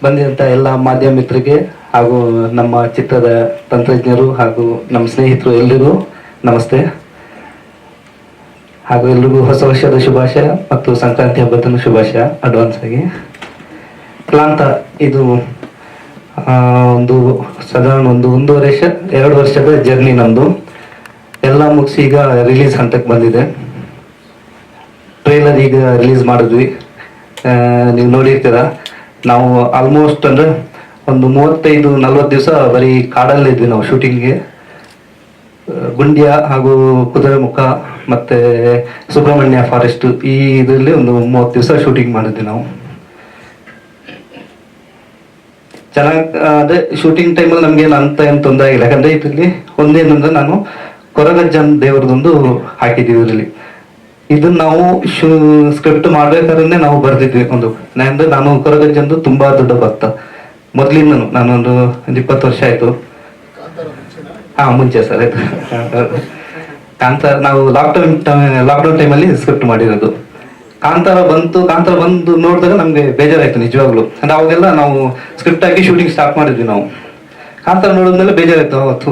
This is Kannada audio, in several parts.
ಬಂದಿದಂಥ ಎಲ್ಲ ಮಾಧ್ಯಮ ಮಿತ್ರರಿಗೆ ಹಾಗೂ ನಮ್ಮ ಚಿತ್ರದ ತಂತ್ರಜ್ಞರು ಹಾಗೂ ನಮ್ಮ ಸ್ನೇಹಿತರು ಎಲ್ಲರಿಗೂ ನಮಸ್ತೆ. ಹಾಗೂ ಎಲ್ರಿಗೂ ಹೊಸ ವರ್ಷದ ಶುಭಾಶಯ ಮತ್ತು ಸಂಕ್ರಾಂತಿ ಹಬ್ಬದ ಶುಭಾಶಯ ಅಡ್ವಾನ್ಸ್ ಆಗಿ. ಕ್ಲಾಂತ ಇದು ಒಂದು ಸಾಧಾರಣ ಒಂದೂವರೆ 2 ವರ್ಷದ ಜರ್ನಿ ನಮ್ಮದು. ಎಲ್ಲ ಮುಗಿಸಿ ಈಗ ರಿಲೀಸ್ ಹಂತಕ್ಕೆ ಬಂದಿದೆ. ಟ್ರೈಲರ್ ಈಗ ರಿಲೀಸ್ ಮಾಡಿದ್ವಿ, ನೀವು ನೋಡಿರ್ತೀರ. ನಾವು ಆಲ್ಮೋಸ್ಟ್ ಅಂದರೆ ಒಂದು 35-40 ದಿವಸ ಬರೀ ಕಾಡಲ್ಲಿದ್ವಿ ನಾವು ಶೂಟಿಂಗ್ಗೆ. ಗುಂಡ್ಯ ಹಾಗೂ ಕುದುರೆಮುಖ ಮತ್ತು ಸುಬ್ರಹ್ಮಣ್ಯ ಫಾರೆಸ್ಟ್ ಈ ಇದರಲ್ಲಿ ಒಂದು 30 ದಿವಸ ಶೂಟಿಂಗ್ ಮಾಡಿದ್ವಿ ನಾವು. ಚೆನ್ನಾಗಿ ಅದೇ ಶೂಟಿಂಗ್ ಟೈಮಲ್ಲಿ ನಮ್ಗೇನು ಏನು ತೊಂದರೆ ಆಗಿಲ್ಲ. ಯಾಕಂದರೆ ಇದರಲ್ಲಿ ಒಂದೇನಂದ್ರೆ ನಾನು ಕೊರಗಜ್ಜನ್ ದೇವ್ರದೊಂದು ಹಾಕಿದ್ದೀವಿ ಇದರಲ್ಲಿ. ಇದನ್ನ ನಾವು ಸ್ಕ್ರಿಪ್ಟ್ ಮಾಡ್ಬೇಕಾದ್ರೆ ನಾವು ಬರ್ದಿದ್ವಿ. ಅಂದ್ರೆ ನಾನು ಕೊರಗಜ್ಜಂದು ತುಂಬಾ ದೊಡ್ಡ ಭಕ್ತ ಮೊದ್ಲಿಂದನು. ನಾನೊಂದು 20 ವರ್ಷ ಆಯ್ತು. ಮುಂಚೆ ಸರ್ ಆಯ್ತು. ಕಾಂತಾರ ನಾವು ಲಾಕ್ಡೌನ್ ಟೈಮಲ್ಲಿ ಸ್ಕ್ರಿಪ್ಟ್ ಮಾಡಿರೋದು. ಕಾಂತಾರ ಬಂದು ನೋಡಿದಾಗ ನಮ್ಗೆ ಬೇಜಾರಾಯ್ತು ನಿಜವಾಗ್ಲು. ಅಂದ್ರೆ ಅವಾಗೆಲ್ಲ ನಾವು ಸ್ಕ್ರಿಪ್ಟ್ ಹಾಕಿ ಶೂಟಿಂಗ್ ಸ್ಟಾರ್ಟ್ ಮಾಡಿದ್ವಿ ನಾವು. ಕಾಂತಾರ ನೋಡಿದ್ಮೇಲೆ ಬೇಜಾರಾಯ್ತು, ಅವತ್ತು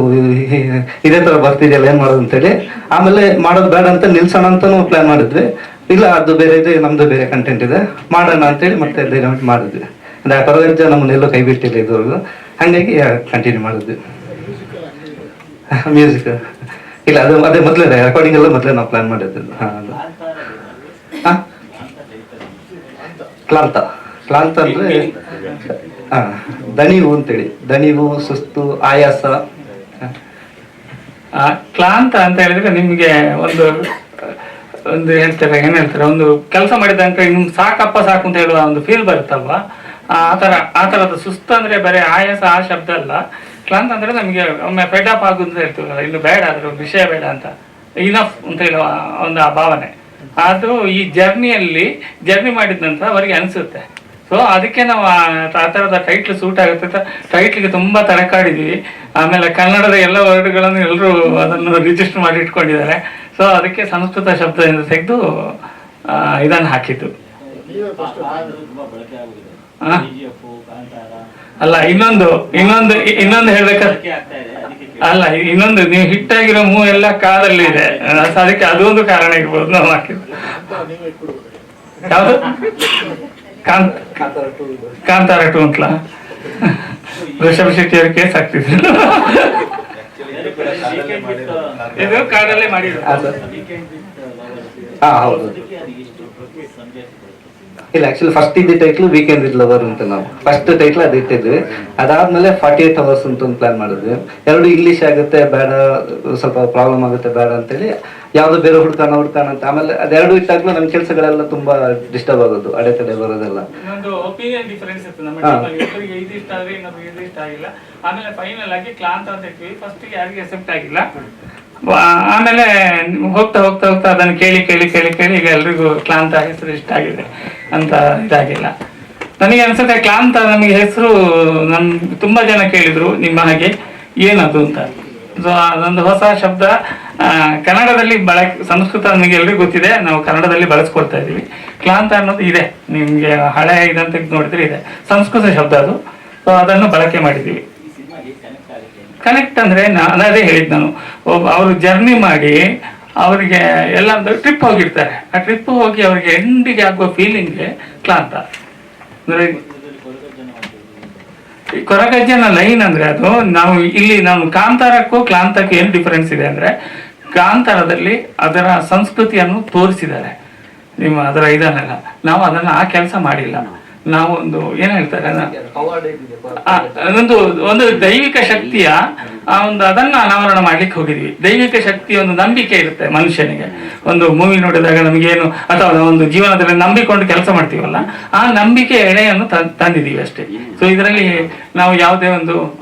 ಇದೇ ತರ ಬರ್ತಿದೆಯಲ್ಲ ಏನ್ ಮಾಡೋದು ಅಂತೇಳಿ. ಆಮೇಲೆ ಮಾಡೋದು ಬೇಡ ಅಂತ ನಿಲ್ಸೋಣ ಅಂತಾನು ಪ್ಲಾನ್ ಮಾಡಿದ್ವಿ. ಇಲ್ಲ ಅದು ಬೇರೆ ಇದೆ, ನಮ್ದು ಬೇರೆ ಕಂಟೆಂಟ್ ಇದೆ, ಮಾಡೋಣ ಅಂತೇಳಿ ಮತ್ತೆ ಡೈನಾಮಿಕ್ ಮಾಡಿದ್ವಿ. ಅಂದ್ರೆ ಕೊರಗಜ್ಜ ನಮ್ಮನ್ನೆಲ್ಲೋ ಕೈ ಬಿಟ್ಟಿಲ್ಲ ಇದುವರೆಗೂ, ಹಾಗಾಗಿ ಕಂಟಿನ್ಯೂ ಮಾಡಿದ್ವಿ. ಮ್ಯೂಸಿಕ್ ಇಲ್ಲ, ಅದೇ ಮೊದಲೇ ರೆಕಾರ್ಡಿಂಗ್ ಎಲ್ಲ ಮೊದಲೇ ನಾವು ಪ್ಲಾನ್ ಮಾಡಿದ್ವಿ. ಕ್ಲಾಂತ ಅಂದ್ರೆ ದಣಿವು ಅಂತೇಳಿ, ದಣಿವು, ಸುಸ್ತು, ಆಯಾಸ. ಕ್ಲಾಂತ ಅಂತ ಹೇಳಿದ್ರೆ ನಿಮ್ಗೆ ಒಂದು ಏನ್ ಹೇಳ್ತಾರೆ, ಒಂದು ಕೆಲಸ ಮಾಡಿದಂಕ ನಿಮ್ಗೆ ಸಾಕಪ್ಪ ಸಾಕು ಅಂತ ಹೇಳುವ ಒಂದು ಫೀಲ್ ಬರುತ್ತಲ್ವಾ, ಆ ತರದ ಸುಸ್ತು ಅಂದ್ರೆ ಬರೀ ಆಯಾಸ ಆ ಶಬ್ದ ಅಲ್ಲ. ಕ್ಲಾಂತ ಅಂದ್ರೆ ನಮ್ಗೆ ಒಮ್ಮೆ ಫೆಡ್ ಅಪ್ ಆಗುದು ಅಂತ ಹೇಳ್ತೀವಲ್ಲ, ಇನ್ನು ಬೇಡ ಅದ್ರ ವಿಷಯ ಬೇಡ ಅಂತ, ಇನಫ್ ಅಂತ ಹೇಳುವ ಒಂದು ಆ ಭಾವನೆ. ಅದು ಈ ಜರ್ನಿ ಮಾಡಿದ ನಂತರ ಅವರಿಗೆ ಅನಿಸುತ್ತೆ. ಸೊ ಅದಕ್ಕೆ ನಾವು ಆ ಥರದ ಟೈಟ್ಲ್ ಸೂಟ್ ಆಗುತ್ತೆ. ಟೈಟ್ಲಿಗೆ ತುಂಬಾ ತಡಕಾಡಿದ್ವಿ. ಆಮೇಲೆ ಕನ್ನಡದ ಎಲ್ಲ ವರ್ಡ್ಗಳನ್ನು ಎಲ್ಲರೂ ಅದನ್ನು ರಿಜಿಸ್ಟರ್ ಮಾಡಿ ಇಟ್ಕೊಂಡಿದ್ದಾರೆ. ಸೊ ಅದಕ್ಕೆ ಸಂಸ್ಕೃತ ಶಬ್ದದಿಂದ ತೆಗೆದು ಇದನ್ನು ಹಾಕಿದ್ದು. ಅಲ್ಲ ಇನ್ನೊಂದು ಹೇಳ್ಬೇಕಾದ್ರೆ ಅಲ್ಲ, ಇನ್ನೊಂದು ನೀವು ಹಿಟ್ಟಾಗಿರೋ ಮೂವ್ ಎಲ್ಲ ಕಾದಲ್ಲಿ ಇದೆ, ಅದಕ್ಕೆ ಅದೊಂದು ಕಾರಣ ಇರ್ಬೋದು ನಾವು ಹಾಕಿದ್ದು. ಯಾವುದು ಕಾಂತಾರ 2 ಅಂತಲ ಋಷಭ್ ಶೆಟ್ಟಿ ಅವ್ರ ಕೇಸ್ ಆಗ್ತಿದ್ರು. ಇದು ಕಾಡಲ್ಲೇ ಮಾಡಿದ್ರು. ಹೌದು. ಇಲ್ಲ, ಆಕ್ಚುಲಿ ಫಸ್ಟ್ ಇದ್ದ ಟೈಟ್ಲು ವೀಕೆಂಡ್ ವಿತ್ ಲವರ್ ಅಂತ ನಾವು ಫಸ್ಟ್ ಟೈಟ್ಲ್ ಅದು ಇಟ್ಟಿದ್ವಿ. ಅದಾದ್ಮೇಲೆ 48 hours ಅಂತ ಒಂದು ಪ್ಲಾನ್ ಮಾಡಿದ್ವಿ. 2 ಇಂಗ್ಲಿಷ್ ಆಗುತ್ತೆ ಬೇಡ, ಸ್ವಲ್ಪ ಪ್ರಾಬ್ಲಮ್ ಆಗುತ್ತೆ ಬೇಡ ಅಂತೇಳಿ ಯಾವ್ದು ಬೇರೆ ಹುಡ್ಕಾಣ ಅಂತ. ಆಮೇಲೆ ಅದೆರಡು ಇಟ್ಟಾಗ್ಲೂ ನಮ್ಮ ಕೆಲಸಗಳೆಲ್ಲ ತುಂಬಾ ಡಿಸ್ಟರ್ಬ್ ಆಗೋದು, ಅಡೆತಡೆ ಬರೋದೆಲ್ಲ. ಆಮೇಲೆ ಫೈನಲ್ ಆಗಿ ಕ್ಲಾಂತ ಅಂತ ಇಟ್ವಿ. ಫಸ್ಟ್ ಯಾರಿಗೆ ಎಕ್ಸೆಪ್ಟ್ ಆಗಿಲ್ಲ. ಆಮೇಲೆ ಹೋಗ್ತಾ ಅದನ್ನು ಕೇಳಿ ಈಗ ಎಲ್ರಿಗೂ ಕ್ಲಾಂತ ಹೆಸರು ಇಷ್ಟ ಆಗಿದೆ ಅಂತ ಇದಾಗಿಲ್ಲ. ನನಗೆ ಅನ್ಸುತ್ತೆ ಕ್ಲಾಂತ ನಮಗೆ ಹೆಸರು ತುಂಬಾ ಜನ ಕೇಳಿದ್ರು ನಿಮ್ಮ ಹಾಗೆ ಏನದು ಅಂತ. ಸೊ ಅದೊಂದು ಹೊಸ ಶಬ್ದ ಕನ್ನಡದಲ್ಲಿ ಸಂಸ್ಕೃತ ನಮಗೆ ಎಲ್ರಿಗೂ ಗೊತ್ತಿದೆ, ನಾವು ಕನ್ನಡದಲ್ಲಿ ಬಳಸ್ಕೊಳ್ತಾ ಇದೀವಿ. ಕ್ಲಾಂತ ಅನ್ನೋದು ಇದೆ, ನಿಮ್ಗೆ ಹಳೆ ಇದಂತ ನೋಡಿದ್ರೆ ಇದೆ, ಸಂಸ್ಕೃತ ಶಬ್ದ ಅದು. ಸೊ ಅದನ್ನು ಬಳಕೆ ಮಾಡಿದೀವಿ. ಕನೆಕ್ಟ್ ಅಂದ್ರೆ ಅದೇ ಹೇಳಿದ್ ನಾನು, ಅವರು ಜರ್ನಿ ಮಾಡಿ ಅವರಿಗೆ ಎಲ್ಲ ಟ್ರಿಪ್ ಹೋಗಿರ್ತಾರೆ. ಆ ಟ್ರಿಪ್ ಹೋಗಿ ಅವ್ರಿಗೆ ಎಂಡಿಗೆ ಆಗುವ ಫೀಲಿಂಗ್ಗೆ ಕ್ಲಾಂತ. ಅಂದ್ರೆ ಕೊರಗಜ್ಜನ ಲೈನ್ ಅಂದ್ರೆ ಅದು ನಾವು ಕಾಂತಾರಕ್ಕೂ ಕ್ಲಾಂತಕ್ಕೂ ಏನ್ ಡಿಫರೆನ್ಸ್ ಇದೆ ಅಂದ್ರೆ, ಕಾಂತಾರದಲ್ಲಿ ಅದರ ಸಂಸ್ಕೃತಿಯನ್ನು ತೋರಿಸಿದ್ದಾರೆ, ಅದರ ಇದನ್ನೆಲ್ಲ. ನಾವು ಅದನ್ನ ಆ ಕೆಲಸ ಮಾಡಿಲ್ಲ. ನಾವು ಏನ್ ಹೇಳ್ತಾರೆ, ಒಂದು ದೈವಿಕ ಶಕ್ತಿಯ ಅದನ್ನ ಅನಾವರಣ ಮಾಡ್ಲಿಕ್ಕೆ ಹೋಗಿದ್ವಿ. ದೈವಿಕ ಶಕ್ತಿಯ ಒಂದು ನಂಬಿಕೆ ಇರುತ್ತೆ ಮನುಷ್ಯನಿಗೆ. ಒಂದು ಮೂವಿ ನೋಡಿದಾಗ ನಮಗೇನು, ಅಥವಾ ಒಂದು ಜೀವನದಲ್ಲಿ ನಂಬಿಕೊಂಡು ಕೆಲಸ ಮಾಡ್ತೀವಲ್ಲ, ಆ ನಂಬಿಕೆ ಎಳೆಯನ್ನು ತಂದಿದ್ದೀವಿ ಅಷ್ಟೇ. ಸೊ ಇದರಲ್ಲಿ ನಾವು ಯಾವುದೇ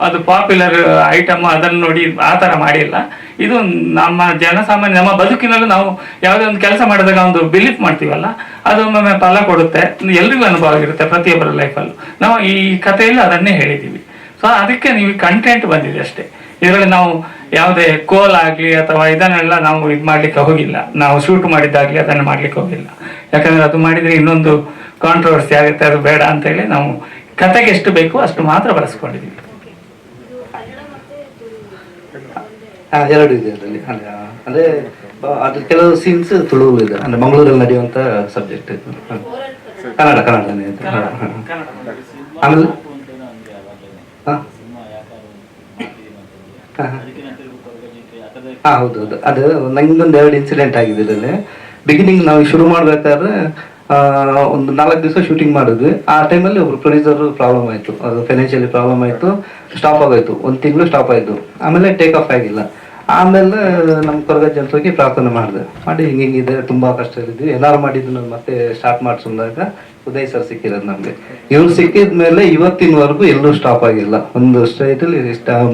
ಅದು ಪಾಪ್ಯುಲರ್ ಐಟಮ್ ಅದನ್ನು ನೋಡಿ ಆ ತರ ಮಾಡಿಲ್ಲ. ಇದು ನಮ್ಮ ಜನಸಾಮಾನ್ಯ, ನಮ್ಮ ಬದುಕಿನಲ್ಲೂ ನಾವು ಯಾವುದೇ ಒಂದು ಕೆಲಸ ಮಾಡಿದಾಗ ಒಂದು ಬಿಲೀಫ್ ಮಾಡ್ತೀವಲ್ಲ, ಅದು ಒಮ್ಮೊಮ್ಮೆ ಫಲ ಕೊಡುತ್ತೆ. ಎಲ್ರಿಗೂ ಅನುಭವ ಆಗಿರುತ್ತೆ ಪ್ರತಿಯೊಬ್ಬರ ಲೈಫಲ್ಲೂ. ನಾವು ಈ ಕಥೆಯಲ್ಲಿ ಅದನ್ನೇ ಹೇಳಿದ್ದೀವಿ. ಸೊ ಅದಕ್ಕೆ ನೀವು ಕಂಟೆಂಟ್ ಬಂದಿದೆ ಅಷ್ಟೇ. ಇದರಲ್ಲಿ ನಾವು ಯಾವುದೇ ಕೋಲ್ ಆಗ್ಲಿ ಅಥವಾ ಇದನ್ನೆಲ್ಲ ನಾವು ಮಾಡ್ಲಿಕ್ಕೆ ಹೋಗಿಲ್ಲ. ನಾವು ಶೂಟ್ ಮಾಡಿದ್ದಾಗ್ಲಿ ಅದನ್ನು ಮಾಡ್ಲಿಕ್ಕೆ ಹೋಗಿಲ್ಲ. ಯಾಕಂದ್ರೆ ಅದು ಮಾಡಿದ್ರೆ ಇನ್ನೊಂದು ಕಾಂಟ್ರವರ್ಸಿ ಆಗುತ್ತೆ, ಅದು ಬೇಡ ಅಂತೇಳಿ ನಾವು ಕತೆಗೆ ಎಷ್ಟು ಬೇಕು ಅಷ್ಟು ಮಾತ್ರ ಬಳಸ್ಕೊಂಡಿದ್ದೀವಿ. ಎರಡು ಇದೆ ಅದರಲ್ಲಿ. ಅಂದ್ರೆ ಅದು ಕೆಲವು ಸೀನ್ಸ್ ತುಳು ಇದೆ, ಅಂದ್ರೆ ಮಂಗಳೂರಲ್ಲಿ ನಡೆಯುವಂತ ಸಬ್ಜೆಕ್ಟ್ ಇದು. ಕನ್ನಡನೇ ಇದೆ. ಆಮೇಲೆ ಹೌದು ಅದು ನಂಗೊಂದು 2 ಇನ್ಸಿಡೆಂಟ್ ಆಗಿದೆ ಇದರಲ್ಲಿ. ಬಿಗಿನಿಂಗ್ ನಾವು ಶುರು ಮಾಡ್ಬೇಕಾದ್ರೆ ಒಂದು 4 ದಿವಸ ಶೂಟಿಂಗ್ ಮಾಡಿದ್ವಿ. ಆ ಟೈಮಲ್ಲಿ ಒಬ್ರು ಪ್ರೊಡ್ಯೂಸರ್ ಪ್ರಾಬ್ಲಮ್ ಆಯ್ತು, ಅದು ಫೈನಾನ್ಷಿಯಲಿ ಪ್ರಾಬ್ಲಮ್ ಆಯ್ತು, ಸ್ಟಾಪ್ ಆಗೋಯ್ತು. 1 ತಿಂಗಳು ಸ್ಟಾಪ್ ಆಯ್ತು. ಆಮೇಲೆ ಟೇಕ್ ಆಫ್ ಆಗಿಲ್ಲ. ಆಮೇಲೆ ನಮ್ಮ ಕೊರಗಜ್ಜ ಅಂತ ಹೋಗಿ ಪ್ರಾರ್ಥನೆ ಮಾಡಿ ಹಿಂಗಿದೆ, ತುಂಬಾ ಕಷ್ಟ ಇದ್ವಿ, ಏನಾರು ಮಾಡಿದ್ದು ನಾವು ಮತ್ತೆ ಸ್ಟಾರ್ಟ್ ಮಾಡಿಸಿದಾಗ ಉದಯ್ ಸರ್ ಸಿಕ್ಕಿರೋದು ನಮ್ಗೆ. ಇವ್ರು ಸಿಕ್ಕಿದ ಮೇಲೆ ಇವತ್ತಿನವರೆಗೂ ಎಲ್ಲೂ ಸ್ಟಾಪ್ ಆಗಿಲ್ಲ. ಒಂದು ಸ್ಟ್ರೈಟಲ್ಲಿ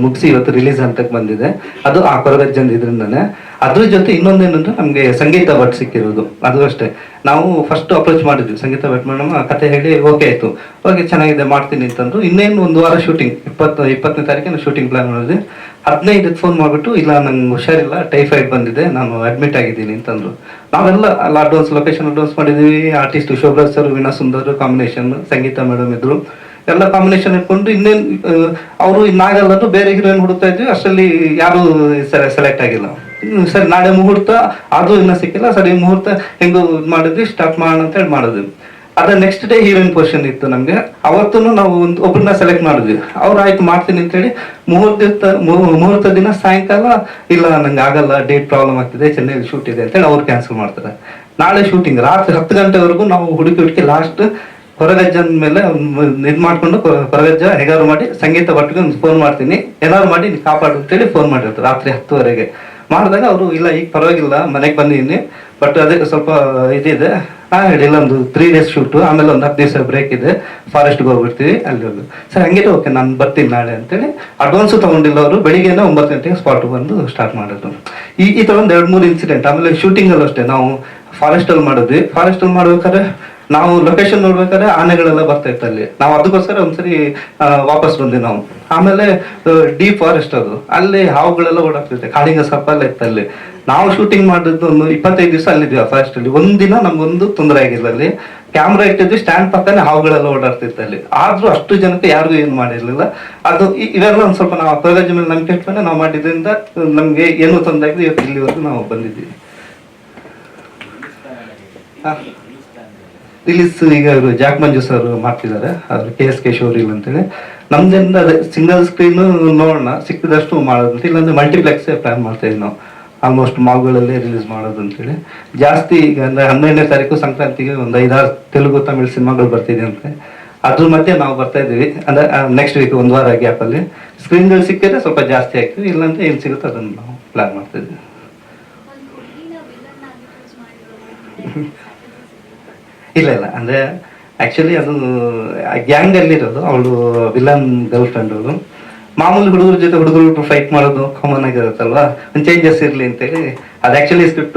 ಮುಗಿಸಿ ಇವತ್ತು ರಿಲೀಸ್ ಹಂತಕ್ಕೆ ಬಂದಿದೆ. ಅದು ಆ ಕೊರಗಜ್ಜನ್ ಇದರಿಂದಾನೆ. ಅದ್ರ ಜೊತೆ ಇನ್ನೊಂದೇನಂದ್ರೆ ನಮ್ಗೆ ಸಂಗೀತ ಭಟ್ ಸಿಕ್ಕಿರೋದು. ಅದು ಅಷ್ಟೇ, ನಾವು ಫಸ್ಟ್ ಅಪ್ರೋಚ್ ಮಾಡಿದ್ವಿ ಸಂಗೀತ ಭಟ್ ಮೇಡಮ್, ಕತೆ ಹೇಳಿ ಓಕೆ ಆಯ್ತು, ಓಕೆ ಚೆನ್ನಾಗಿದೆ ಮಾಡ್ತೀನಿ ಅಂತಂದ್ರು. ಇನ್ನೇನು 1 ವಾರ ಶೂಟಿಂಗ್, 20ನೇ ತಾರೀಕಿನ ಶೂಟಿಂಗ್ ಪ್ಲಾನ್ ಮಾಡಿದ್ವಿ. 15ಕ್ಕೆ ಫೋನ್ ಮಾಡ್ಬಿಟ್ಟು ಇಲ್ಲ ನಂಗೆ ಹುಷಾರಿಲ್ಲ, ಟೈಫಾಯ್ಡ್ ಬಂದಿದೆ, ನಾನು ಅಡ್ಮಿಟ್ ಆಗಿದ್ದೀನಿ ಅಂತಂದ್ರು. ನಾವೆಲ್ಲ ಅಡ್ವಾನ್ಸ್ ಲೊಕೇಶನ್ ಅಡ್ವಾನ್ಸ್ ಮಾಡಿದ್ವಿ. Artist Shobharaj sir, Veena Sundar combination, Sangeetha madam ಇದ್ರು, ಎಲ್ಲ ಕಾಂಬಿನೇಷನ್ ಇಟ್ಕೊಂಡು ಇನ್ನೇನು ಅವರು ಇನ್ನಾಗಲ್ಲ ಬೇರೆ ಹೀರೋಯಿನ್ ಹುಡುಕ್ತಾ ಇದ್ವಿ. ಅಷ್ಟರಲ್ಲಿ ಯಾರು ಸೆಲೆಕ್ಟ್ ಆಗಿಲ್ಲ. ಸರಿ ನಾಳೆ ಮುಹೂರ್ತ, ಅದು ಇನ್ನೂ ಸಿಕ್ಕಿಲ್ಲ. ಸರಿ ಮುಹೂರ್ತ ಹೆಂಗು ಮಾಡಿದ್ವಿ, ಸ್ಟಾರ್ಟ್ ಮಾಡೋಣ ಅಂತ ಹೇಳಿ ಮಾಡಿದ್ವಿ. ಅದ್ರ ನೆಕ್ಸ್ಟ್ ಡೇ ಹೀರೋಯಿನ್ ಪೊಸಿಷನ್ ಇತ್ತು ನಮ್ಗೆ. ಅವತ್ತು ನಾವು ಒಬ್ಬರನ್ನ ಸೆಲೆಕ್ಟ್ ಮಾಡಿದ್ವಿ. ಅವ್ರು ಆಯ್ತು ಮಾಡ್ತೀನಿ ಅಂತ ಹೇಳಿ ಮುಹೂರ್ತ ದಿನ ಸಾಯಂಕಾಲ ಇಲ್ಲ ನಂಗೆ ಆಗಲ್ಲ, ಡೇಟ್ ಪ್ರಾಬ್ಲಮ್ ಆಗ್ತಿದೆ, ಚೆನ್ನೈಲಿ ಶೂಟ್ ಇದೆ ಅಂತೇಳಿ ಅವ್ರು ಕ್ಯಾನ್ಸಲ್ ಮಾಡ್ತಾರೆ. ನಾಳೆ ಶೂಟಿಂಗ್ ರಾತ್ರಿ 10 ಗಂಟೆವರೆಗೂ ನಾವು ಹುಡುಕಿ ಲಾಸ್ಟ್ ಕೊರಗಜ್ಜನ ಮೇಲೆ ಇದು ಮಾಡ್ಕೊಂಡು ಕೊರಗಜ್ಜ ಹೇಗಾರು ಮಾಡಿ ಸಂಗೀತ ಭಟ್ಗೆ ಒಂದು ಫೋನ್ ಮಾಡ್ತೀನಿ, ಏನಾದ್ರು ಮಾಡಿ ಕಾಪಾಡು ಅಂತೇಳಿ ಫೋನ್ ಮಾಡಿರ್ತಾರೆ ರಾತ್ರಿ 10ವರೆಗೆ. ಮಾಡಿದಾಗ ಅವರು ಇಲ್ಲ ಈಗ ಪರವಾಗಿಲ್ಲ ಮನೆಗೆ ಬಂದಿದ್ದೀನಿ, ಬಟ್ ಅದೇ ಸ್ವಲ್ಪ ಇದಿದೆ ಹೇಳಿಲ್ಲ, ಒಂದು 3 ಡೇಸ್ ಶೂಟು, ಆಮೇಲೆ ಒಂದು 10 ದಿವಸ ಬ್ರೇಕ್ ಇದೆ, ಫಾರೆಸ್ಟ್ಗೆ ಹೋಗ್ಬಿಡ್ತೀವಿ ಅಲ್ಲಿ ಹೋಗಿ. ಸರ್ ಹಂಗಿದೆ, ಓಕೆ ನಾನು ಬರ್ತೀನಿ ನಾಳೆ ಅಂತೇಳಿ ಅಡ್ವಾನ್ಸು ತೊಗೊಂಡಿಲ್ಲ ಅವರು. ಬೆಳಿಗ್ಗೆ 9 ಗಂಟೆಗೆ ಸ್ಪಾಟ್ ಬಂದು ಸ್ಟಾರ್ಟ್ ಮಾಡಿದ್ರು. ಈ ಥರ ಒಂದು 2-3 ಇನ್ಸಿಡೆಂಟ್. ಆಮೇಲೆ ಶೂಟಿಂಗಲ್ಲೂ ಅಷ್ಟೇ, ನಾವು ಫಾರೆಸ್ಟಲ್ಲಿ ಮಾಡಿದ್ವಿ. ಫಾರೆಸ್ಟಲ್ಲಿ ಮಾಡ್ಬೇಕಾದ್ರೆ ನಾವು ಲೊಕೇಶನ್ ನೋಡ್ಬೇಕಾದ್ರೆ ಆನೆಗಳೆಲ್ಲ ಬರ್ತಾ ಇತ್ತು ಅಲ್ಲಿ. ನಾವು ಅದಕ್ಕೋಸ್ಕರ ಒಂದ್ಸರಿ ವಾಪಸ್ ಬಂದ್ವಿ ನಾವು. ಆಮೇಲೆ ಡೀಪ್ ಫಾರೆಸ್ಟ್ ಅದು, ಅಲ್ಲಿ ಹಾವುಗಳೆಲ್ಲ ಓಡಾಡ್ತಿರುತ್ತೆ, ಕಾಳಿಂಗ ಸರ್ಪ ಎಲ್ಲ ಇತ್ತು ಅಲ್ಲಿ. ನಾವು ಶೂಟಿಂಗ್ ಮಾಡಿದ್ದು ಒಂದು 25 ದಿವಸ ಅಲ್ಲಿದ್ವಿ ಆ ಫಾರೆಸ್ಟ್ ಅಲ್ಲಿ. ಒಂದಿನ ನಮ್ಗೊಂದು ತೊಂದರೆ ಆಗಿಲ್ಲ ಅಲ್ಲಿ. ಕ್ಯಾಮ್ರಾ ಇಟ್ಟಿದ್ವಿ, ಸ್ಟ್ಯಾಂಡ್ ಪಕ್ಕನೆ ಹಾವುಗಳೆಲ್ಲ ಓಡಾಡ್ತಿತ್ತು ಅಲ್ಲಿ. ಆದ್ರೂ ಅಷ್ಟು ಜನಕ್ಕೆ ಯಾರಿಗೂ ಏನು ಮಾಡಿರ್ಲಿಲ್ಲ. ಅದು ಇವೆಲ್ಲ ಒಂದ್ ಸ್ವಲ್ಪ ನಾವು ಕೊರಗಜ್ಜ ಮೇಲೆ ನಂಬಿಕೆ ಇಟ್ಕೊಂಡು ನಾವು ಮಾಡಿದ್ರಿಂದ ನಮ್ಗೆ ಏನು ತೊಂದರೆ ಆಗಿದೆ, ಇವತ್ತು ಇಲ್ಲಿವರೆಗೂ ನಾವು ಬಂದಿದ್ದೀವಿ. ರಿಲೀಸ್ ಈಗ ಜಾಕ್ ಮಂಜು ಸರ್ ಮಾಡ್ತಿದ್ದಾರೆ, ಅವ್ರು KSK ಶೋರೀಲ್ ಅಂತೇಳಿ. ನಮ್ದಿಂದ ಅದೇ ಸಿಂಗಲ್ ಸ್ಕ್ರೀನ್ ನೋಡೋಣ, ಸಿಕ್ಕಿದಷ್ಟು ಮಾಡೋದು, ಇಲ್ಲಾಂದ್ರೆ ಮಲ್ಟಿಪ್ಲೆಕ್ಸ್ ಪ್ಲಾನ್ ಮಾಡ್ತಾ ಇದ್ವಿ ನಾವು. ಆಲ್ಮೋಸ್ಟ್ ಮಾಲ್ಗಳಲ್ಲೇ ರಿಲೀಸ್ ಮಾಡೋದು ಅಂತೇಳಿ. ಜಾಸ್ತಿ ಈಗ ಅಂದ್ರೆ 12ನೇ ತಾರೀಕು ಸಂಕ್ರಾಂತಿಗೆ ಒಂದು 5-6 ತೆಲುಗು ತಮಿಳ್ ಸಿನಿಮಾಗಳು ಬರ್ತಿದೆ ಅಂತೆ. ಅದ್ರ ಮಧ್ಯೆ ನಾವು ಬರ್ತಾ ಇದೀವಿ, ಅಂದ್ರೆ ನೆಕ್ಸ್ಟ್ ವೀಕ್ 1 ವಾರ ಗ್ಯಾಪಲ್ಲಿ ಸ್ಕ್ರೀನ್ಗಳು ಸಿಕ್ಕಿದ್ರೆ ಸ್ವಲ್ಪ ಜಾಸ್ತಿ ಆಗ್ತೀವಿ, ಇಲ್ಲಾಂದ್ರೆ ಏನು ಸಿಗುತ್ತೋ ಅದನ್ನು ನಾವು ಪ್ಲಾನ್ ಮಾಡ್ತಾ ಇದ್ವಿ. ಇಲ್ಲ ಅಂದ್ರೆ ಆಕ್ಚುಲಿ ಅದು ಗ್ಯಾಂಗ್ ಅಲ್ಲಿ ಇರೋದು, ಅವಳು ವಿಲನ್ ಗರ್ಲ್ ಫ್ರೆಂಡ್. ಅವಳು ಮಾಮೂಲಿ ಹುಡುಗರ ಜೊತೆ ಹುಡುಗರು ಫೈಟ್ ಮಾಡೋದು ಕಾಮನ್ ಆಗಿರುತ್ತಲ್ವಾ, ಒಂದು ಚೇಂಜಸ್ ಇರ್ಲಿ ಅಂತೇಳಿ. ಅದು ಆಕ್ಚುಲಿ ಸ್ಕ್ರಿಪ್ಟ್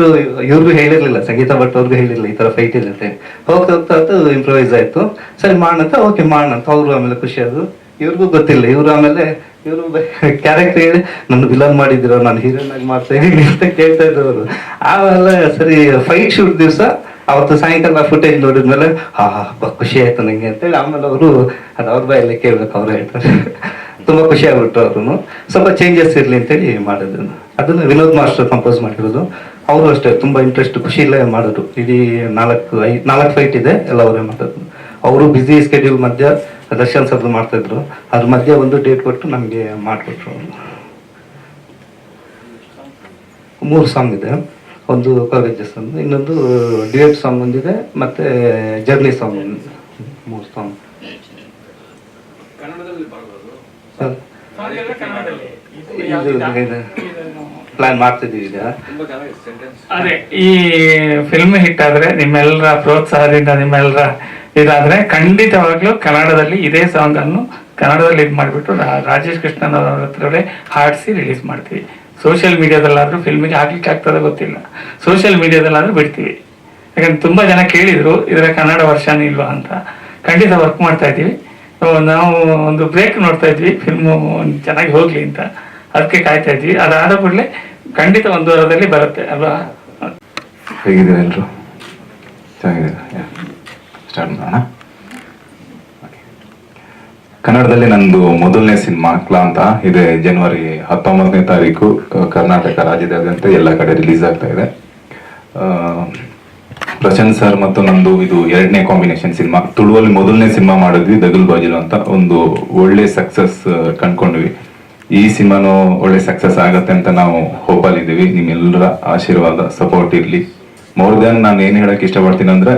ಇವ್ರಿಗೂ ಹೇಳಿರ್ಲಿಲ್ಲ, ಸಂಗೀತ ಭಟ್ ಅವ್ರಿಗೂ ಹೇಳಿರ್ಲಿಲ್ಲ ಈ ತರ ಫೈಟ್ ಇದೆ ಅಂತ. ಹೋಗ್ತಾ ಅದು ಇಂಪ್ರೂವೈಸ್ ಆಯ್ತು. ಸರಿ ಮಾಡೋಣ ಓಕೆ ಮಾಡೋಣ ಅಂತ ಅವರು ಆಮೇಲೆ ಖುಷಿ ಅದು. ಇವ್ರಿಗೂ ಗೊತ್ತಿಲ್ಲ, ಇವರು ಆಮೇಲೆ ಇವರು ಕ್ಯಾರೆಕ್ಟರ್ ಹೇಳಿ ನನ್ನ ವಿಲನ್ ಮಾಡಿದಿರೋ, ನಾನು ಹೀರೋಯಿನ್ ಆಗಿ ಮಾಡ್ತಾ ಇದೀನಿ ಅಂತ ಕೇಳ್ತಾ ಇದ್ದವರು. ಆಮೇಲೆ ಸರಿ ಫೈಟ್ ಶೂಟ್ ದಿವಸ ಅವತ್ತು ಸಾಯಂಕಾಲ ಫುಟೇಜ್ ನೋಡಿದ್ಮೇಲೆ ಖುಷಿ ಆಯ್ತು ನಂಗೆ ಅಂತೇಳಿ. ಆಮೇಲೆ ಅವರು ಅದು ಅವ್ರ ಬಾಯಲ್ಲೇ ಕೇಳ್ಬೇಕು, ಅವ್ರು ಹೇಳ್ತಾರೆ. ತುಂಬಾ ಖುಷಿ ಆಗ್ಬಿಟ್ಟು ಅವ್ರು ಸ್ವಲ್ಪ ಚೇಂಜಸ್ ಇರ್ಲಿ ಅಂತೇಳಿ ಮಾಡಿದ್ರು. ಅದನ್ನ ವಿನೋದ್ ಮಾಸ್ಟರ್ ಕಂಪೋಸ್ ಮಾಡಿರೋದು. ಅವರು ಅಷ್ಟೇ ತುಂಬಾ ಇಂಟ್ರೆಸ್ಟ್, ಖುಷಿ ಇಲ್ಲೇ ಮಾಡಿದ್ರು. ಇಡೀ 4 ಫೈಟ್ ಇದೆ, ಎಲ್ಲ ಅವರೇ ಮಾಡೋದು. ಅವರು ಬ್ಯುಸಿ ಸ್ಕೆಡ್ಯೂಲ್ ಮಧ್ಯ ದರ್ಶನ್ ಸರ್ ಮಾಡ್ತಾ ಇದ್ರು, ಅದ್ರ ಮಧ್ಯೆ ಒಂದು ಡೇಟ್ ಕೊಟ್ಟು ನಮ್ಗೆ ಮಾಡಿಕೊಟ್ರು. 3 ಸಾಂಗ್ ಇದೆ, ಒಂದು ಕೊರಗಜ್ಜ ಸಾಂಗ್, ಇನ್ನೊಂದು ಡ್ಯೂಯೆಟ್ ಸಾಂಗ್ ಒಂದಿದೆ, ಮತ್ತೆ ಜರ್ನಿ ಸಾಂಗ್ ಒಂದಿದೆ. 3 ಸಾಂಗ್ ಪ್ಲಾನ್ ಮಾಡ್ತಿದ್ದೀವಿ ಈಗ. ಅದೇ ಈ ಫಿಲ್ಮ್ ಹಿಟ್ ಆದ್ರೆ ನಿಮ್ಮೆಲ್ಲರ ಪ್ರೋತ್ಸಾಹದಿಂದ, ನಿಮ್ಮೆಲ್ಲರ ಇದಾದ್ರೆ ಖಂಡಿತವಾಗ್ಲೂ ಕನ್ನಡದಲ್ಲಿ ಇದೇ ಸಾಂಗ್ ಅನ್ನು ಕನ್ನಡದಲ್ಲಿ ಇದು ಮಾಡಿಬಿಟ್ಟು ರಾಜೇಶ್ ಕೃಷ್ಣನ್ ಅವ್ರ ಹತ್ರವೇ ಹಾಡಿಸಿ ರಿಲೀಸ್ ಮಾಡ್ತೀವಿ. ಸೋಷಿಯಲ್ ಮೀಡಿಯಾದಲ್ಲಾದ್ರೂ ಫಿಲ್ಮಿಗೆ ಹಾಕ್ಲಿಕ್ಕೆ ಆಗ್ತದೆ ಗೊತ್ತಿಲ್ಲ, ಸೋಷಿಯಲ್ ಮೀಡಿಯಾದಲ್ಲಾದ್ರೂ ಬಿಡ್ತೀವಿ. ಯಾಕಂದ್ರೆ ತುಂಬಾ ಜನ ಕೇಳಿದ್ರು ಇದರ ಕನ್ನಡ ವರ್ಷನ್ ಇಲ್ವಾ ಅಂತ. ಖಂಡಿತ ವರ್ಕ್ ಮಾಡ್ತಾ ಇದ್ದೀವಿ. ನಾವು ಒಂದು ಬ್ರೇಕ್ ನೋಡ್ತಾ ಇದ್ವಿ, ಫಿಲ್ಮು ಚೆನ್ನಾಗಿ ಹೋಗ್ಲಿ ಅಂತ, ಅದಕ್ಕೆ ಕಾಯ್ತಾ ಇದ್ವಿ. ಅದಾದ ಕೂಡಲೇ ಖಂಡಿತ 1 ವಾರದಲ್ಲಿ ಬರುತ್ತೆ ಅಲ್ವಾ. ಹೇಗಿದ್ದೀರಾ ಎಲ್ಲರೂ? ಚೆನ್ನಾಗಿದ್ದೀರಾ? ಸ್ಟಾರ್ಟ್ ಮಾಡೋಣ. ಕನ್ನಡದಲ್ಲಿ ನಂದು ಮೊದಲನೇ ಸಿನಿಮಾ ಕ್ಲಾಂತ ಇದೆ ಜನವರಿ 19ನೇ ತಾರೀಕು ಕರ್ನಾಟಕ ರಾಜ್ಯದಾದ್ಯಂತ ಎಲ್ಲ ಕಡೆ ರಿಲೀಸ್ ಆಗ್ತಾ ಇದೆ. ಪ್ರಶಾಂತ್ ಸರ್ ಮತ್ತು ನಂದು ಇದು 2ನೇ ಕಾಂಬಿನೇಷನ್ ಸಿನಿಮಾ. ತುಳುವಲ್ಲಿ ಮೊದಲನೇ ಸಿನಿಮಾ ಮಾಡಿದ್ವಿ ದಗಲ್ ಬಾಜಿಲು ಅಂತ, ಒಂದು ಒಳ್ಳೆ ಸಕ್ಸಸ್ ಕಂಡ್ಕೊಂಡ್ವಿ. ಈ ಸಿನಿಮಾನು ಒಳ್ಳೆ ಸಕ್ಸಸ್ ಆಗತ್ತೆ ಅಂತ ನಾವು ಹೋಪಲ್ಲಿದ್ದೀವಿ. ನಿಮ್ಮೆಲ್ಲರ ಆಶೀರ್ವಾದ ಸಪೋರ್ಟ್ ಇರಲಿ. ಮೋರ್ ದೆನ್ ನಾನು ಏನು ಹೇಳಕ್ ಇಷ್ಟಪಡ್ತೀನಿ ಅಂದ್ರೆ,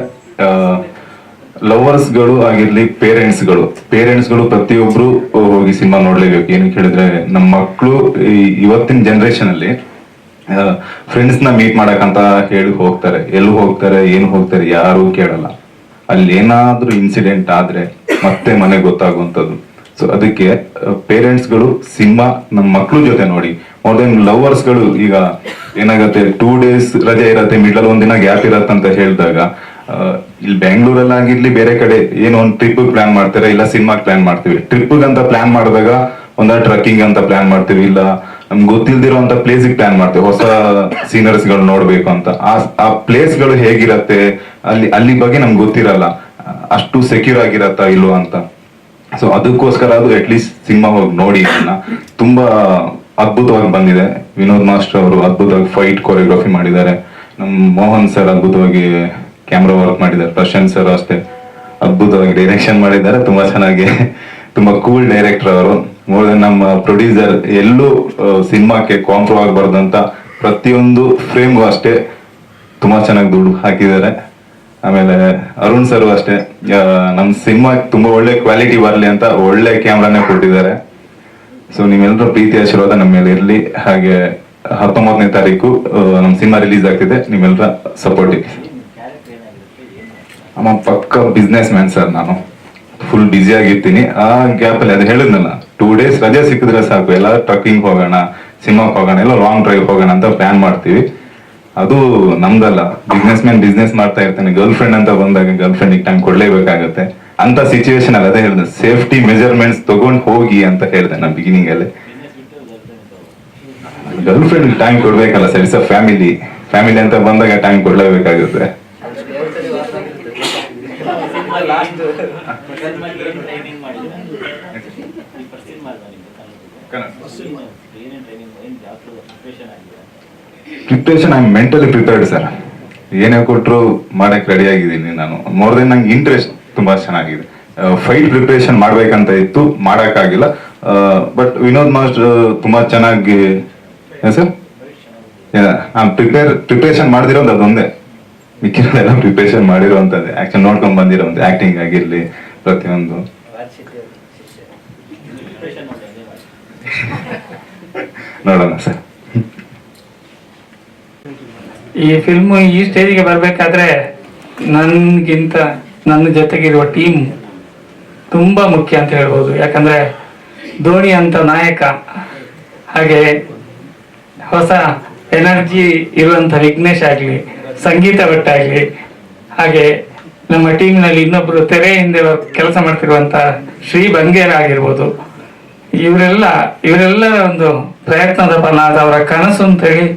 ಲವರ್ಸ್ಗಳು ಆಗಿರ್ಲಿ, ಪೇರೆಂಟ್ಸ್ಗಳು ಪ್ರತಿಯೊಬ್ರು ಹೋಗಿ ಸಿನಿಮಾ ನೋಡ್ಲೇಬೇಕು. ಏನಕ್ಕೆ ಹೇಳಿದ್ರೆ, ನಮ್ಮ ಮಕ್ಕಳು ಇವತ್ತಿನ ಜನರೇಷನ್ ಅಲ್ಲಿ ಫ್ರೆಂಡ್ಸ್ ನ ಮೀಟ್ ಮಾಡಕ್ಕಂತ ಹೇಳಿ ಹೋಗ್ತಾರೆ. ಎಲ್ಲಿ ಹೋಗ್ತಾರೆ, ಏನು ಹೋಗ್ತಾರೆ, ಯಾರು ಕೇಳಲ್ಲ. ಅಲ್ಲಿ ಏನಾದ್ರೂ ಇನ್ಸಿಡೆಂಟ್ ಆದ್ರೆ ಮತ್ತೆ ಮನೆಗೆ ಗೊತ್ತಾಗುವಂಥದ್ದು. ಸೊ ಅದಕ್ಕೆ ಪೇರೆಂಟ್ಸ್ಗಳು ಸಿನಿಮಾ ನಮ್ಮ ಮಕ್ಳು ಜೊತೆ ನೋಡಿ. ಮೋರ್ ದೆನ್ ಲವರ್ಸ್ಗಳು ಈಗ ಏನಾಗತ್ತೆ, 2 days ರಜೆ ಇರತ್ತೆ, ಮಿಡ್ಲ್ ಒಂದಿನ ಗ್ಯಾಪ್ ಇರತ್ತೆ ಅಂತ ಹೇಳಿದಾಗ, ಇಲ್ಲಿ ಬೆಂಗಳೂರಲ್ಲಿ ಆಗಿರ್ಲಿ ಬೇರೆ ಕಡೆ ಏನೋ ಒಂದು ಟ್ರಿಪ್ ಪ್ಲಾನ್ ಮಾಡ್ತಾರೆ, ಇಲ್ಲ ಸಿನಿಮಾ ಪ್ಲಾನ್ ಮಾಡ್ತೀವಿ. ಟ್ರಿಪ್ ಅಂತ ಪ್ಲಾನ್ ಮಾಡಿದಾಗ ಟ್ರಕ್ಕಿಂಗ್ ಅಂತ ಪ್ಲಾನ್ ಮಾಡ್ತೀವಿ, ಇಲ್ಲ ನಮ್ಗೆ ಗೊತ್ತಿಲ್ದಿರೋಂತ ಪ್ಲೇಸಿಗೆ ಪ್ಲಾನ್ ಮಾಡ್ತೀವಿ, ಹೊಸ ಸೀನರೀಸ್ ಗಳು ನೋಡ್ಬೇಕು ಅಂತ. ಆ ಪ್ಲೇಸ್ ಗಳು ಹೇಗಿರತ್ತೆ, ಅಲ್ಲಿ ಬಗ್ಗೆ ನಮ್ಗೆ ಗೊತ್ತಿರಲ್ಲ, ಅಷ್ಟು ಸೆಕ್ಯೂರ್ ಆಗಿರತ್ತಾ ಇಲ್ವೋ ಅಂತ. ಸೊ ಅದಕ್ಕೋಸ್ಕರ ಅದು ಅಟ್ಲೀಸ್ಟ್ ಸಿನಿಮಾ ಹೋಗಿ ನೋಡಿ. ತುಂಬಾ ಅದ್ಭುತವಾಗಿ ಬಂದಿದೆ. ವಿನೋದ್ ಮಾಸ್ಟರ್ ಅವರು ಅದ್ಭುತವಾಗಿ ಫೈಟ್ ಕೊರಿಯೋಗ್ರಫಿ ಮಾಡಿದ್ದಾರೆ. ನಮ್ ಮೋಹನ್ ಸರ್ ಅದ್ಭುತವಾಗಿ ಕ್ಯಾಮ್ರಾ ವರ್ಕ್ ಮಾಡಿದ್ದಾರೆ. ಪ್ರಶಾಂತ್ ಸರ್ ಅಷ್ಟೇ ಅದ್ಭುತವಾಗಿ ಡೈರೆಕ್ಷನ್ ಮಾಡಿದ್ದಾರೆ. ತುಂಬಾ ಚೆನ್ನಾಗಿ, ತುಂಬಾ ಕೂಲ್ ಡೈರೆಕ್ಟರ್ ಅವರು. ನಮ್ಮ ಪ್ರೊಡ್ಯೂಸರ್ ಎಲ್ಲೂ ಸಿನಿಮಾಕ್ಕೆ ಕಾಂಪ್ರೋ ಆಗಬಾರ್ದಂತ ಪ್ರತಿಯೊಂದು ಫ್ರೇಮ್ಗೂ ಅಷ್ಟೇ ತುಂಬಾ ಚೆನ್ನಾಗಿ ದುಡ್ಡು ಹಾಕಿದ್ದಾರೆ. ಆಮೇಲೆ ಅರುಣ್ ಸರ್ ಅಷ್ಟೇ ನಮ್ಮ ಸಿನಿಮಾ ತುಂಬಾ ಒಳ್ಳೆ ಕ್ವಾಲಿಟಿ ಬರಲಿ ಅಂತ ಒಳ್ಳೆ ಕ್ಯಾಮ್ರಾನೇ ಕೊಟ್ಟಿದ್ದಾರೆ. ಸೊ ನಿಮ್ಮೆಲ್ಲರ ಪ್ರೀತಿ ಆಶೀರ್ವಾದ ನಮ್ಮ ಮೇಲೆ ಇರಲಿ. ಹಾಗೆ 19ನೇ ತಾರೀಕು ನಮ್ಮ ಸಿನಿಮಾ ರಿಲೀಸ್ ಆಗ್ತಿದೆ. ನಿಮ್ಮೆಲ್ಲರ ಸಪೋರ್ಟ್ ಇದೆ. ಅಮ್ಮ ಪಕ್ಕ ಬಿಸ್ನೆಸ್ ಮ್ಯಾನ್ ಸರ್. ನಾನು ಫುಲ್ ಬ್ಯುಸಿ ಆಗಿರ್ತೀನಿ. ಆ ಗ್ಯಾಪ್ ಅಲ್ಲಿ ಅದು ಹೇಳಿದ್ನಲ್ಲ, 2 days ರಜೆ ಸಿಕ್ಕಿದ್ರೆ ಸಾಕು, ಎಲ್ಲ ಟ್ರಕ್ಕಿಂಗ್ ಹೋಗೋಣ, ಸಿನಿಮಾಗೆ ಹೋಗೋಣ, ಎಲ್ಲ ಲಾಂಗ್ ಡ್ರೈವ್ ಹೋಗೋಣ ಅಂತ ಪ್ಲಾನ್ ಮಾಡ್ತೀವಿ. ಅದು ನಮ್ದಲ್ಲ, ಬಿಸ್ನೆಸ್ ಮ್ಯಾನ್ ಬಿಸ್ನೆಸ್ ಮಾಡ್ತಾ ಇರ್ತಾನೆ. ಗರ್ಲ್ ಫ್ರೆಂಡ್ ಅಂತ ಬಂದಾಗ ಗರ್ಲ್ ಫ್ರೆಂಡ್ ಟೈಮ್ ಕೊಡ್ಲೇಬೇಕಾಗತ್ತೆ. ಅಂತ ಸಿಚುವೇಶನ್ ಅಲ್ಲಿ ಅದೇ ಹೇಳಿದೆ, ಸೇಫ್ಟಿ ಮೆಜರ್ಮೆಂಟ್ಸ್ ತಗೊಂಡ್ ಹೋಗಿ ಅಂತ ಹೇಳಿದೆ ನಾನು ಬಿಗಿನಿಂಗ್ ಅಲ್ಲಿ. ಗರ್ಲ್ ಫ್ರೆಂಡ್ ಟೈಮ್ ಕೊಡ್ಬೇಕಲ್ಲ ಸರ್, ಇಟ್ಸ್ ಅ ಫ್ಯಾಮಿಲಿ ಅಂತ ಬಂದಾಗ ಟೈಮ್ ಕೊಡ್ಲೇಬೇಕಾಗುತ್ತೆ. Preparation I am mentally prepared sir. ಏನೇ ಕೊಟ್ಟರು ಮಾಡಕ್ ರೆಡಿ ಆಗಿದ್ದೀನಿ ನಾನು. ಮೋರ್ ದೆನ್ ನಂಗೆ ಇಂಟ್ರೆಸ್ಟ್ ತುಂಬಾ ಚೆನ್ನಾಗಿದೆ. ಫೈಟ್ ಪ್ರಿಪರೇಷನ್ ಮಾಡ್ಬೇಕಂತ ಇತ್ತು, ಮಾಡಕ್ಕಾಗಿಲ್ಲ. ಬಟ್ ವಿನೋದ್ ಮಾಸ್ಟರ್ ತುಂಬಾ ಚೆನ್ನಾಗಿ ಸರ್ ನಾನು ಪ್ರಿಪರೇಷನ್ ಮಾಡಿದಿರೋದು ಅದೊಂದೇ. ಮಿಕ್ಕಿರೋದೆಲ್ಲ ಪ್ರಿಪರೇಷನ್ ಮಾಡಿರೋಂಥದ್ದೇ. ಆಕ್ಷನ್ ನೋಡ್ಕೊಂಡ್ ಬಂದಿರೋಂಥ ಆಕ್ಟಿಂಗ್ ಆಗಿರ್ಲಿ ಪ್ರತಿಯೊಂದು. ನೋಡೋಣ ಸರ್. ಈ ಫಿಲ್ಮ್ ಈ ಸ್ಟೇಜಿಗೆ ಬರಬೇಕಾದ್ರೆ ನನ್ಗಿಂತ ನನ್ನ ಜೊತೆಗಿರುವ ಟೀಮ್ ತುಂಬಾ ಮುಖ್ಯ ಅಂತ ಹೇಳ್ಬೋದು. ಯಾಕಂದ್ರೆ ಧೋನಿ ಅಂತ ನಾಯಕ, ಹಾಗೆ ಹೊಸ ಎನರ್ಜಿ ಇರುವಂತ ವಿಘ್ನೇಶ್ ಆಗ್ಲಿ, ಸಂಗೀತ ಭಟ್ ಆಗ್ಲಿ, ಹಾಗೆ ನಮ್ಮ ಟೀಮ್ನಲ್ಲಿ ಇನ್ನೊಬ್ರು ತೆರೆ ಹಿಂದೆ ಕೆಲಸ ಮಾಡ್ತಿರುವಂತ ಶ್ರೀ ಬಂಗೇರ ಆಗಿರ್ಬೋದು. ಇವರೆಲ್ಲರ ಒಂದು ಪ್ರಯತ್ನದ ಫಲ, ಅವರ ಕನಸು ಅಂತೇಳಿ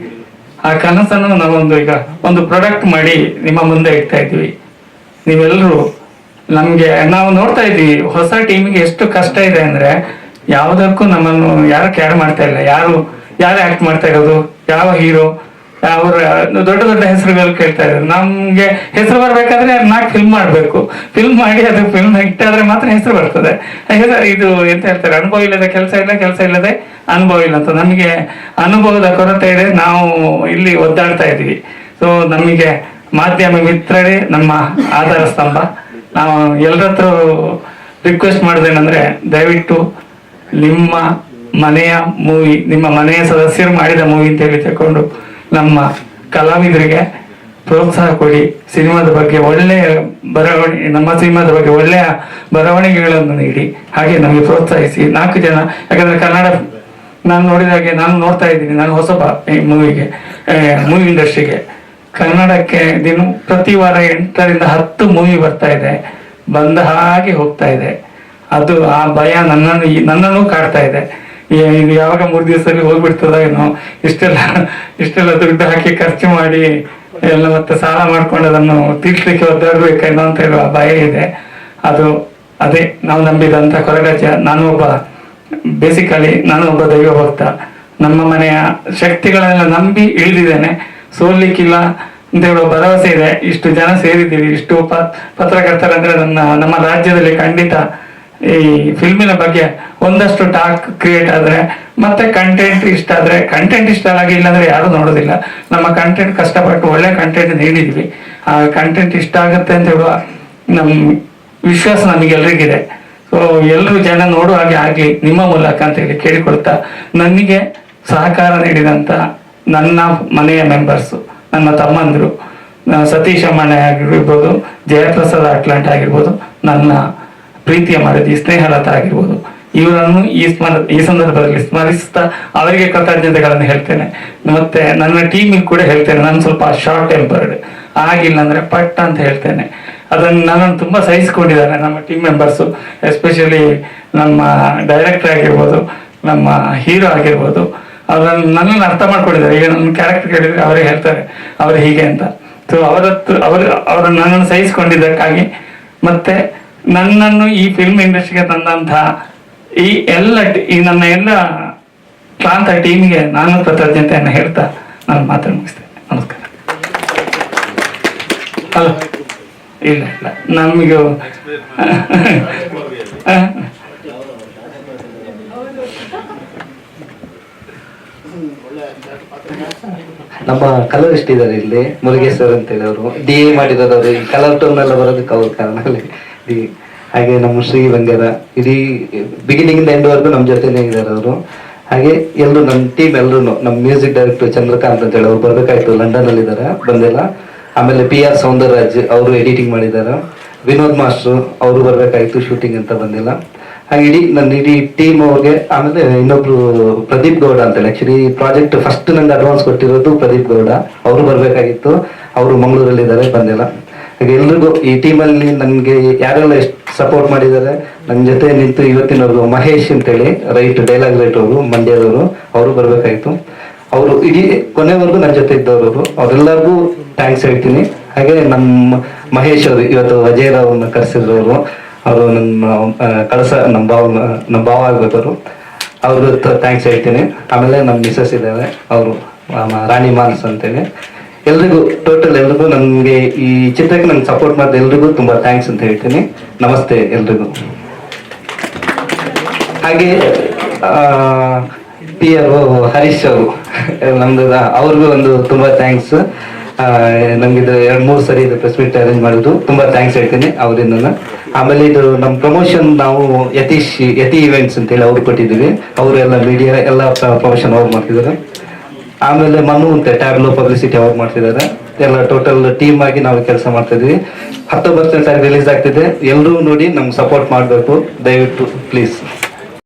ಆ ಕನಸನ್ನು ನಾವೊಂದು ಈಗ ಒಂದು ಪ್ರಾಡಕ್ಟ್ ಮಾಡಿ ನಿಮ್ಮ ಮುಂದೆ ಇಡ್ತಾ ಇದ್ವಿ. ನೀವೆಲ್ಲರೂ ನಾವು ನೋಡ್ತಾ ಇದ್ವಿ ಹೊಸ ಟೀಮಿಗೆ ಎಷ್ಟು ಕಷ್ಟ ಇದೆ ಅಂದ್ರೆ, ಯಾವುದಕ್ಕೂ ನಮ್ಮನ್ನು ಯಾರು ಕೇರ್ ಮಾಡ್ತಾ ಇಲ್ಲ. ಯಾರು ಆಕ್ಟ್ ಮಾಡ್ತಾ ಇರೋದು, ಯಾವ ಹೀರೋ, ಅವ್ರ ದೊಡ್ಡ ಹೆಸರುಗಳು ಕೇಳ್ತಾ ಇದ್ರು. ನಮ್ಗೆ ಹೆಸರು ಬರ್ಬೇಕಾದ್ರೆ 4 ಫಿಲ್ಮ್ ಮಾಡ್ಬೇಕು. ಫಿಲ್ಮ್ ಮಾಡಿ ಅದು ಫಿಲ್ಮ್ ಹಿಟ್ ಆದ್ರೆ ಮಾತ್ರ ಹೆಸರು ಬರ್ತದೆ. ಇದು ಎಂತ ಹೇಳ್ತಾರೆ, ಅನುಭವ ಇಲ್ಲದೆ ಕೆಲಸ ಇಲ್ಲ, ಕೆಲಸ ಇಲ್ಲದೆ ಅನುಭವ ಇಲ್ಲ ಅಂತ. ನಮಗೆ ಅನುಭವದ ಕೊರತೆ ಇದೆ. ನಾವು ಇಲ್ಲಿ ಒದ್ದಾಡ್ತಾ ಇದ್ವಿ. ಸೊ ನಮಗೆ ಮಾಧ್ಯಮ ಮಿತ್ರರೇ ನಮ್ಮ ಆಧಾರ ಸ್ತಂಭ. ನಾವು ಎಲ್ಲರ ಹತ್ರ ರಿಕ್ವೆಸ್ಟ್ ಮಾಡೋದೇನಂದ್ರೆ, ದಯವಿಟ್ಟು ನಿಮ್ಮ ಮನೆಯ ಮೂವಿ, ನಿಮ್ಮ ಮನೆಯ ಸದಸ್ಯರು ಮಾಡಿದ ಮೂವಿ ಅಂತ ಹೇಳಿ ತಕೊಂಡು ನಮ್ಮ ಕಲಾವಿದರಿಗೆ ಪ್ರೋತ್ಸಾಹ ಕೊಡಿ. ಸಿನಿಮಾದ ಬಗ್ಗೆ ಒಳ್ಳೆಯ ಬರವಣಿಗೆ, ನಮ್ಮ ಸಿನಿಮಾದ ಬಗ್ಗೆ ಒಳ್ಳೆಯ ಬರವಣಿಗೆಗಳನ್ನು ನೀಡಿ. ಹಾಗೆ ನಮಗೆ ಪ್ರೋತ್ಸಾಹಿಸಿ 4 ಜನ. ಯಾಕಂದ್ರೆ ಕನ್ನಡ ನಾನು ನೋಡಿದಾಗೆ, ನಾನು ನೋಡ್ತಾ ಇದ್ದೀನಿ, ನಾನು ಹೊಸಬ ಈ ಮೂವಿ ಇಂಡಸ್ಟ್ರಿಗೆ. ಕನ್ನಡಕ್ಕೆ ಪ್ರತಿ ವಾರ 8ರಿಂದ 10 ಮೂವಿ ಬರ್ತಾ ಇದೆ, ಬಂದ ಹಾಗೆ ಹೋಗ್ತಾ ಇದೆ. ಅದು ಆ ಭಯ ನನ್ನನ್ನು ಕಾಡ್ತಾ ಇದೆ. ಇದು ಯಾವಾಗ 3 ದಿವಸದಲ್ಲಿ ಹೋಗ್ಬಿಡ್ತದ ಏನೋ, ಇಷ್ಟೆಲ್ಲ ದುಡ್ಡು ಹಾಕಿ ಖರ್ಚು ಮಾಡಿ ಮತ್ತೆ ಸಾಲ ಮಾಡ್ಕೊಂಡು ಅದನ್ನು ತೀರ್ಸ್ಲಿಕ್ಕೆ ಒದ್ದಾಡ್ಬೇಕೇನೋ ಅಂತ ಹೇಳುವ ಭಯ ಇದೆ. ಅದು ಅದೇ ನಾವು ನಂಬಿದಂಥ ಕೊರಗಜ್ಜ. ನಾನು ಒಬ್ಬ ದೈವ ಭಕ್ತ. ನಮ್ಮ ಮನೆಯ ಶಕ್ತಿಗಳನ್ನೆಲ್ಲ ನಂಬಿ ಇಳಿದಿದ್ದೇನೆ. ಸೋಲಿಕ್ಕಿಲ್ಲ ಅಂತ ಹೇಳುವ ಭರವಸೆ ಇದೆ. ಇಷ್ಟು ಜನ ಸೇರಿದ್ದೀವಿ, ಇಷ್ಟು ಪತ್ರಕರ್ತರಂದ್ರೆ ನಮ್ಮ ರಾಜ್ಯದಲ್ಲಿ ಖಂಡಿತ ಈ ಫಿಲ್ಮಿನ ಬಗ್ಗೆ ಒಂದಷ್ಟು ಟಾಕ್ ಕ್ರಿಯೇಟ್ ಆದ್ರೆ, ಮತ್ತೆ ಕಂಟೆಂಟ್ ಇಷ್ಟ ಆದ್ರೆ, ಕಂಟೆಂಟ್ ಇಷ್ಟ ಆಗಿಲ್ಲ ಅಂದ್ರೆ ಯಾರು ನೋಡೋದಿಲ್ಲ. ನಮ್ಮ ಕಂಟೆಂಟ್ ಕಷ್ಟಪಟ್ಟು ಒಳ್ಳೆ ಕಂಟೆಂಟ್ ನೀಡಿದ್ವಿ, ಆ ಕಂಟೆಂಟ್ ಇಷ್ಟ ಆಗುತ್ತೆ ಅಂತ ಹೇಳುವ ನಮ್ಮ ವಿಶ್ವಾಸ ನಮಗೆಲ್ರಿಗಿದೆ. ಸೊ ಎಲ್ಲರೂ ಜನ ನೋಡುವ ಹಾಗೆ ಆಗ್ಲಿ ನಿಮ್ಮ ಮೂಲಕ ಅಂತ ಹೇಳಿ ಕೇಳಿಕೊಳ್ತಾ, ನನಗೆ ಸಹಕಾರ ನೀಡಿದಂತ ನನ್ನ ಮನೆಯ ಮೆಂಬರ್ಸು, ನನ್ನ ತಮ್ಮಂದರು, ಸತೀಶ್ ಅಮ್ಮನೆ ಆಗಿರ್ಬೋದು, ಜಯಪ್ರಸಾದ್ ಅಟ್ಲಾಂಟ್ ಆಗಿರ್ಬೋದು, ನನ್ನ ಪ್ರೀತಿಯ ಮರದಿ ಸ್ನೇಹಲತಾ ಆಗಿರ್ಬೋದು, ಇವರನ್ನು ಈ ಸಂದರ್ಭದಲ್ಲಿ ಸ್ಮರಿಸ್ತಾ ಅವರಿಗೆ ಕೃತಜ್ಞತೆಗಳನ್ನು ಹೇಳ್ತೇನೆ. ಮತ್ತೆ ನನ್ನ ಟೀಮಿಗೆ ಕೂಡ ಹೇಳ್ತೇನೆ, ನಾನು ಸ್ವಲ್ಪ ಶಾರ್ಟ್ ಟೆಂಪರ್ಡ್, ಆಗಿಲ್ಲ ಅಂದ್ರೆ ಪಟ್ ಅಂತ ಹೇಳ್ತೇನೆ. ಅದನ್ನು ನನ್ನನ್ನು ತುಂಬ ಸಹಿಸಿಕೊಂಡಿದ್ದಾರೆ ನಮ್ಮ ಟೀಮ್ ಮೆಂಬರ್ಸು, ಎಸ್ಪೆಷಲಿ ನಮ್ಮ ಡೈರೆಕ್ಟರ್ ಆಗಿರ್ಬೋದು, ನಮ್ಮ ಹೀರೋ ಆಗಿರ್ಬೋದು. ಅದನ್ನು ನನ್ನನ್ನು ಅರ್ಥ ಮಾಡ್ಕೊಂಡಿದ್ದಾರೆ. ಈಗ ನನ್ನ ಕ್ಯಾರೆಕ್ಟರ್ ಕೇಳಿದ್ರೆ ಅವರೇ ಹೇಳ್ತಾರೆ ಅವರು ಹೀಗೆ ಅಂತ. ಸೊ ಅವರು ನನ್ನನ್ನು ಸಹಿಸಿಕೊಂಡಿದ್ದಕ್ಕಾಗಿ, ಮತ್ತೆ ನನ್ನನ್ನು ಈ ಫಿಲ್ಮ್ ಇಂಡಸ್ಟ್ರಿಗೆ ತಂದಂತಹ ಈ ನನ್ನ ಎಲ್ಲ ಕ್ಲಾಂತ ಟೀಮಿಗೆ ನಾನು ಕೃತಜ್ಞತೆಯನ್ನು ಹೇಳ್ತಾ ನಾನು ಮಾತನ್ನು ಮುಗಿಸ್ತೇನೆ. ನಮಸ್ಕಾರ. ಅಲ್ಲ ಇಲ್ಲ ನಮಗೆ ನಮ್ಮ ಕಲರಿಸ್ಟ್ ಇದ್ದಾರೆ ಇಲ್ಲಿ, ಮುರುಗೇಶ್ವರ್ ಅಂತ ಹೇಳಿ ಅವರು DA ಮಾಡಿರೋರು. ಈ ಕಲರ್ ಟೋನ್ ಎಲ್ಲ ಬರೋದಕ್ಕೆ ಅವ್ರ ಕಾರಣ. ಹಾಗೆ ನಮ್ಮ ಶ್ರೀ ಬಂಗಾರ ಇಡೀ ಬಿಗಿನಿಂಗ್ ಎಂಡ್ ವರೆಗೂ ನಮ್ಮ ಜೊತೆನೇ ಇದ್ದಾರೆ ಅವರು. ಹಾಗೆ ಎಲ್ಲರೂ ನಮ್ಮ ಟೀಮ್ ಎಲ್ಲರೂ, ನಮ್ಮ ಮ್ಯೂಸಿಕ್ ಡೈರೆಕ್ಟರ್ ಚಂದ್ರಕಾಂತ್ ಅಂತ ಹೇಳಿ ಅವ್ರು ಬರ್ಬೇಕಾಯ್ತು, ಲಂಡನ್ ಅಲ್ಲಿ ಇದ್ದಾರೆ, ಬಂದಿಲ್ಲ. ಆಮೇಲೆ PR ಸೌಂದರರಾಜ್ ಅವರು ಎಡಿಟಿಂಗ್ ಮಾಡಿದ್ದಾರೆ. ವಿನೋದ್ ಮಾಸ್ಟ್ರು ಅವರು ಬರ್ಬೇಕಾಯ್ತು, ಶೂಟಿಂಗ್ ಅಂತ ಬಂದಿಲ್ಲ. ಹಾಗೆ ಇಡೀ ಟೀಮ್ ಅವ್ರಿಗೆ. ಆಮೇಲೆ ಇನ್ನೊಬ್ರು ಪ್ರದೀಪ್ ಗೌಡ ಅಂತೇಳಿ, ಆಕ್ಚುಲಿ ಪ್ರಾಜೆಕ್ಟ್ ಫಸ್ಟ್ ನಂಗೆ ಅಡ್ವಾನ್ಸ್ ಕೊಟ್ಟಿರೋದು ಪ್ರದೀಪ್ ಗೌಡ, ಅವರು ಬರ್ಬೇಕಾಗಿತ್ತು, ಅವರು ಮಂಗಳೂರಲ್ಲಿ ಇದ್ದಾರೆ, ಬಂದಿಲ್ಲ. ಹಾಗೆ ಎಲ್ರಿಗೂ ಈ ಟೀಮಲ್ಲಿ ನನಗೆ ಯಾರೆಲ್ಲ ಎಷ್ಟು ಸಪೋರ್ಟ್ ಮಾಡಿದ್ದಾರೆ, ನನ್ನ ಜೊತೆ ನಿಂತು ಇವತ್ತಿನವ್ರು ಮಹೇಶ್ ಅಂತೇಳಿ ಡೈಲಾಗ್ ರೈಟರ್ ಅವರು, ಮಂಡ್ಯದವರು, ಅವರು ಬರ್ಬೇಕಾಯ್ತು. ಅವರು ಇಡೀ ಕೊನೆವರೆಗೂ ನನ್ನ ಜೊತೆ ಇದ್ದವರು, ಅವರೆಲ್ಲರಿಗೂ ಥ್ಯಾಂಕ್ಸ್ ಹೇಳ್ತೀನಿ. ಹಾಗೆ ನಮ್ಮ ಮಹೇಶ್ ಅವರು ಇವತ್ತು ಅಜಯ್ ರಾವ್ನ ಕರೆಸಿದ್ರು, ಅವರು ನನ್ನ ನಮ್ಮ ಭಾವ ಆಗ್ಬೇಕು, ಅವರು ಥ್ಯಾಂಕ್ಸ್ ಹೇಳ್ತೀನಿ. ಆಮೇಲೆ ನಮ್ಮ ಮಿಸಸ್ ಇದ್ದಾರೆ, ಅವರು ರಾಣಿ ಮಾನ್ಸ್ ಅಂತೇಳಿ. ಎಲ್ರಿಗೂ ಟೋಟಲ್ ಎಲ್ರಿಗೂ ನನಗೆ ಈ ಚಿತ್ರಕ್ಕೆ ನಂಗೆ ಸಪೋರ್ಟ್ ಮಾಡಿದ ಎಲ್ರಿಗೂ ತುಂಬ ಥ್ಯಾಂಕ್ಸ್ ಅಂತ ಹೇಳ್ತೀನಿ. ನಮಸ್ತೆ ಎಲ್ರಿಗೂ. ಹಾಗೆ PR ಹರೀಶ್ ಅವರು ನಮ್ದು, ಅವ್ರಿಗೂ ಒಂದು ತುಂಬ ಥ್ಯಾಂಕ್ಸ್. ನಮ್ಗಿದು 2-3 ಸರಿ ಇದು ಪ್ರೆಸ್ ಮೀಟ್ ಅರೇಂಜ್ ಮಾಡೋದು, ತುಂಬ ಥ್ಯಾಂಕ್ಸ್ ಹೇಳ್ತೀನಿ ಅವರಿಂದ. ಆಮೇಲೆ ಇದು ನಮ್ಮ ಪ್ರಮೋಷನ್ ನಾವು ಯತಿ ಇವೆಂಟ್ಸ್ ಅಂತೇಳಿ ಅವ್ರು ಕೊಟ್ಟಿದ್ದೀವಿ, ಅವರೆಲ್ಲ ಮೀಡಿಯಾ ಎಲ್ಲ ಪ್ರಮೋಷನ್ ಅವ್ರು ಮಾಡ್ತಿದ್ದಾರೆ. ಆಮೇಲೆ ಮನು ಅಂತ ಟ್ಯಾಬ್ಲೋ ಪಬ್ಲಿಸಿಟಿ ಅವ್ರು ಮಾಡ್ತಿದ್ದಾರೆ. ಎಲ್ಲ ಟೋಟಲ್ ಟೀಮ್ ಆಗಿ ನಾವು ಕೆಲಸ ಮಾಡ್ತಾ ಇದ್ವಿ. 19ನೇ ತಾರೀಕು ರಿಲೀಸ್ ಆಗ್ತಿದೆ, ಎಲ್ಲರೂ ನೋಡಿ ನಮ್ಗೆ ಸಪೋರ್ಟ್ ಮಾಡಬೇಕು ದಯವಿಟ್ಟು ಪ್ಲೀಸ್.